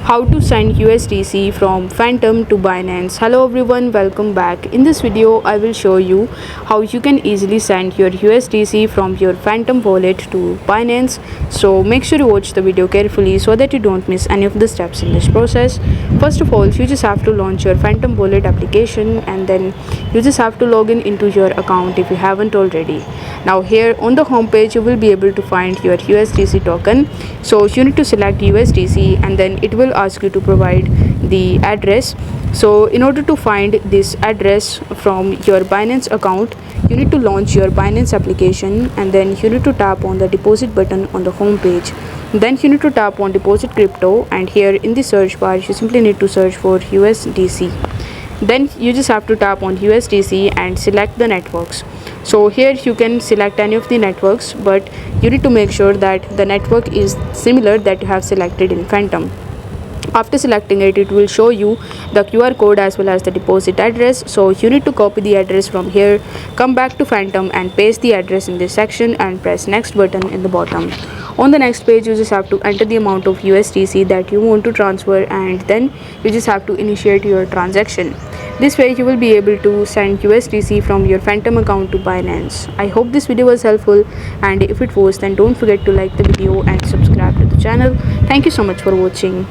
How to send USDC from Phantom to Binance. Hello everyone, welcome back. In this video I will show you how you can easily send your USDC from your Phantom wallet to Binance. So make sure you watch the video carefully so that you don't miss any of the steps in this process. First of all, you just have to launch your Phantom wallet application and then you just have to log in into your account if you haven't already. Now here on the home page you will be able to find your USDC token. So you need to select USDC and then it will ask you to provide the address. So in order to find this address from your Binance account, you need to launch your Binance application and then you need to tap on the deposit button on the home page. Then you need to tap on deposit crypto, and here in the search bar you simply need to search for USDC. Then you just have to tap on USDC and select the networks. So here you can select any of the networks, but you need to make sure that the network is similar that you have selected in Phantom. After selecting it, it will show you the QR code as well as the deposit address. So you need to copy the address from here, come back to Phantom and paste the address in this section and press next button in the bottom. On the next page you just have to enter the amount of USDC that you want to transfer, and then you just have to initiate your transaction. This way you will be able to send USDC from your Phantom account to Binance. I hope this video was helpful, and if it was, then don't forget to like the video and subscribe to the channel. Thank you so much for watching.